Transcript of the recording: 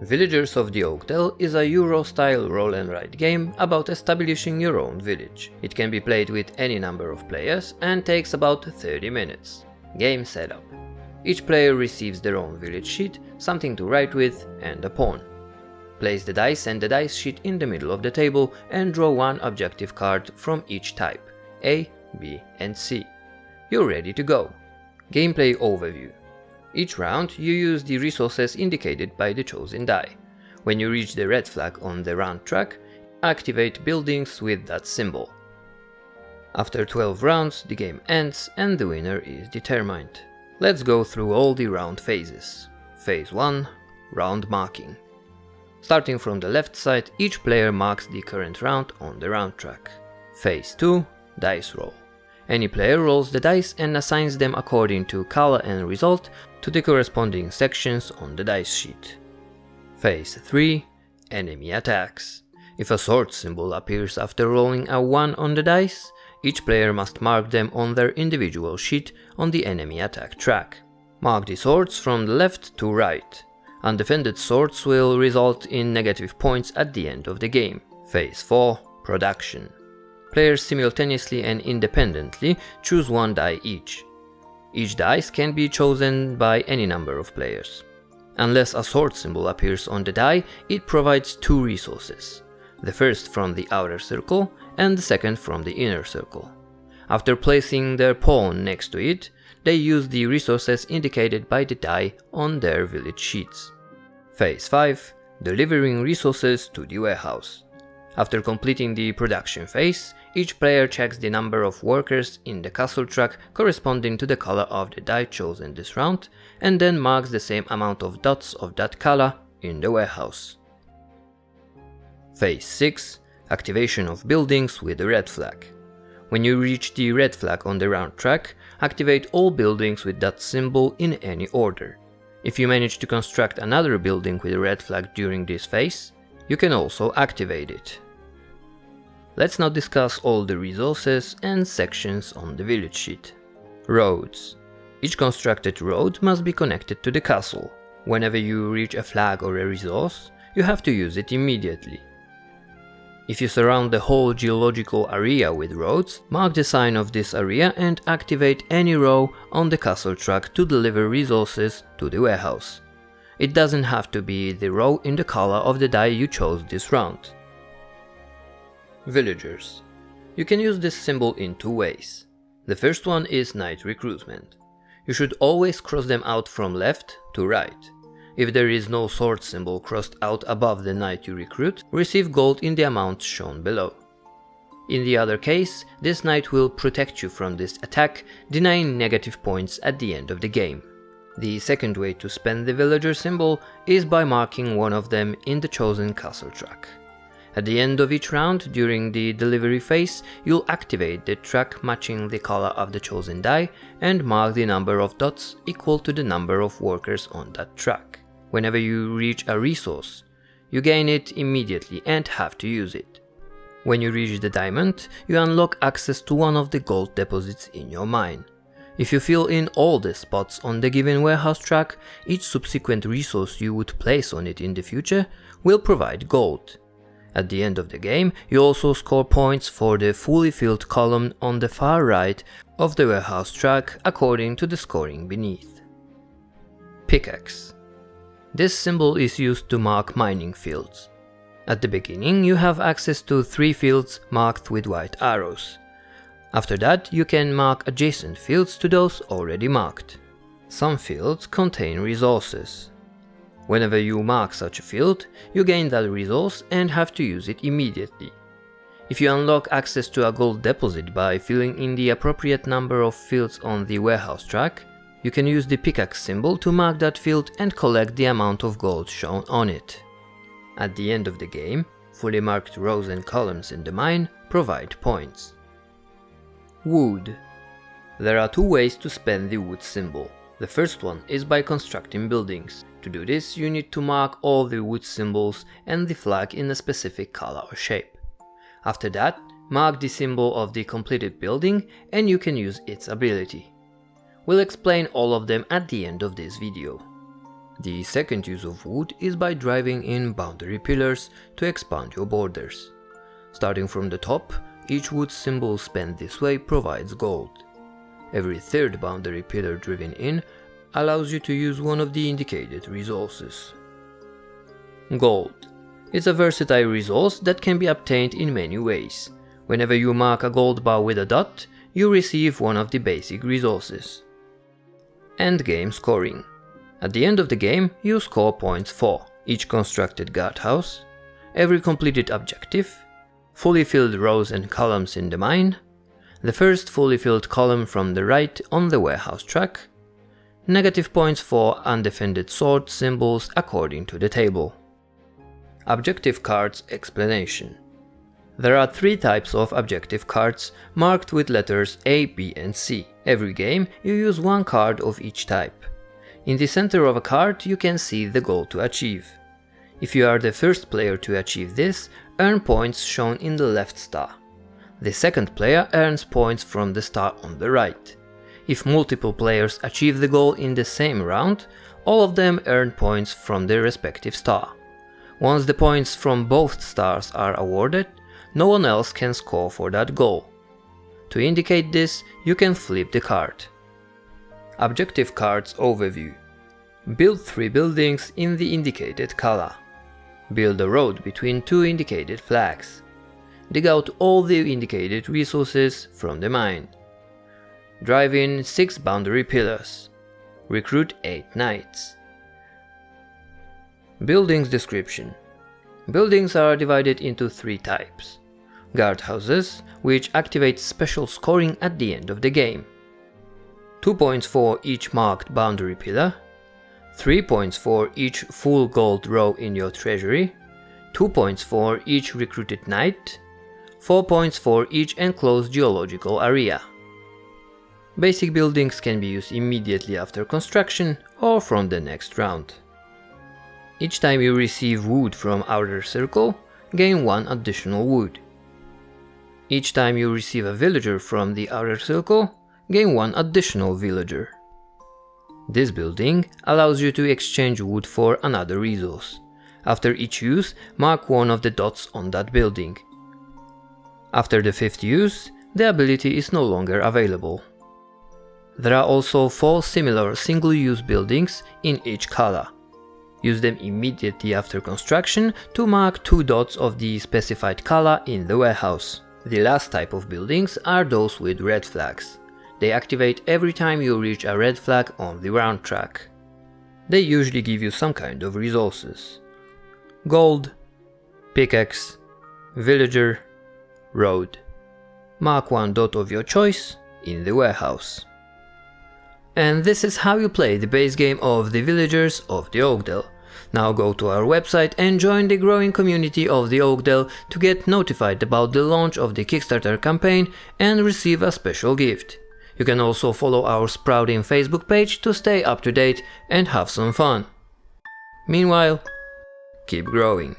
Villagers of the Oak Dell is a Euro-style roll-and-write game about establishing your own village. It can be played with any number of players and takes about 30 minutes. Game setup. Each player receives their own village sheet, something to write with, and a pawn. Place the dice and the dice sheet in the middle of the table and draw one objective card from each type, A, B, and C. You're ready to go. Gameplay overview. Each round you use the resources indicated by the chosen die. When you reach the red flag on the round track, activate buildings with that symbol. After 12 rounds, the game ends and the winner is determined. Let's go through all the round phases. Phase 1. Round marking. Starting from the left side, each player marks the current round on the round track. Phase 2. Dice roll. Any player rolls the dice and assigns them according to color and result to the corresponding sections on the dice sheet. Phase 3. Enemy attacks. If a sword symbol appears after rolling a 1 on the dice, each player must mark them on their individual sheet on the enemy attack track. Mark the swords from the left to right. Undefended swords will result in negative points at the end of the game. Phase 4. Production. Players simultaneously and independently choose one die each. Each dice can be chosen by any number of players. Unless a sword symbol appears on the die, it provides two resources. The first from the outer circle and the second from the inner circle. After placing their pawn next to it, they use the resources indicated by the die on their village sheets. Phase 5. Delivering resources to the warehouse. After completing the production phase, each player checks the number of workers in the castle track corresponding to the color of the die chosen this round, and then marks the same amount of dots of that color in the warehouse. Phase 6. Activation of buildings with the red flag. When you reach the red flag on the round track, activate all buildings with that symbol in any order. If you manage to construct another building with a red flag during this phase, you can also activate it. Let's now discuss all the resources and sections on the village sheet. Roads. Each constructed road must be connected to the castle. Whenever you reach a flag or a resource, you have to use it immediately. If you surround the whole geological area with roads, mark the sign of this area and activate any row on the castle track to deliver resources to the warehouse. It doesn't have to be the row in the color of the die you chose this round. Villagers. You can use this symbol in two ways. The first one is knight recruitment. You should always cross them out from left to right. If there is no sword symbol crossed out above the knight you recruit, receive gold in the amount shown below. In the other case, this knight will protect you from this attack, denying negative points at the end of the game. The second way to spend the villager symbol is by marking one of them in the chosen castle track. At the end of each round during the delivery phase, you'll activate the track matching the color of the chosen die and mark the number of dots equal to the number of workers on that track. Whenever you reach a resource, you gain it immediately and have to use it. When you reach the diamond, you unlock access to one of the gold deposits in your mine. If you fill in all the spots on the given warehouse track, each subsequent resource you would place on it in the future will provide gold. At the end of the game, you also score points for the fully filled column on the far right of the warehouse track according to the scoring beneath. Pickaxe. This symbol is used to mark mining fields. At the beginning, you have access to 3 fields marked with white arrows. After that, you can mark adjacent fields to those already marked. Some fields contain resources. Whenever you mark such a field, you gain that resource and have to use it immediately. If you unlock access to a gold deposit by filling in the appropriate number of fields on the warehouse track, you can use the pickaxe symbol to mark that field and collect the amount of gold shown on it. At the end of the game, fully marked rows and columns in the mine provide points. Wood. There are 2 ways to spend the wood symbol. The first one is by constructing buildings. To do this, you need to mark all the wood symbols and the flag in a specific color or shape. After that, mark the symbol of the completed building and you can use its ability. We'll explain all of them at the end of this video. The second use of wood is by driving in boundary pillars to expand your borders. Starting from the top, each wood symbol spent this way provides gold. Every third boundary pillar driven in allows you to use one of the indicated resources. Gold. It's a versatile resource that can be obtained in many ways. Whenever you mark a gold bar with a dot, you receive one of the basic resources. Endgame scoring. At the end of the game, you score points for each constructed guardhouse, every completed objective, fully filled rows and columns in the mine, the first fully filled column from the right on the warehouse track, negative points for undefended sword symbols according to the table. Objective cards explanation. There are 3 types of objective cards marked with letters A, B and C. Every game you use 1 card of each type. In the center of a card you can see the goal to achieve. If you are the first player to achieve this, earn points shown in the left star. The second player earns points from the star on the right. If multiple players achieve the goal in the same round, all of them earn points from their respective star. Once the points from both stars are awarded, no one else can score for that goal. To indicate this, you can flip the card. Objective cards overview. Build 3 buildings in the indicated color. Build a road between 2 indicated flags. Dig out all the indicated resources from the mine. Drive in 6 boundary pillars. Recruit 8 knights. Buildings description. Buildings are divided into 3 types. Guardhouses, which activate special scoring at the end of the game. 2 points for each marked boundary pillar, 3 points for each full gold row in your treasury, 2 points for each recruited knight, 4 points for each enclosed geological area. Basic buildings can be used immediately after construction or from the next round. Each time you receive wood from outer circle, gain 1 additional wood. Each time you receive a villager from the outer circle, gain 1 additional villager. This building allows you to exchange wood for another resource. After each use, mark one of the dots on that building. After the 5th use, the ability is no longer available. There are also 4 similar single-use buildings in each color. Use them immediately after construction to mark 2 dots of the specified color in the warehouse. The last type of buildings are those with red flags. They activate every time you reach a red flag on the round track. They usually give you some kind of resources. Gold, pickaxe, villager, road. Mark 1 dot of your choice in the warehouse. And this is how you play the base game of the Villagers of the Oak Dell. Now go to our website and join the growing community of the Oak Dell to get notified about the launch of the Kickstarter campaign and receive a special gift. You can also follow our sprouting Facebook page to stay up to date and have some fun. Meanwhile, keep growing.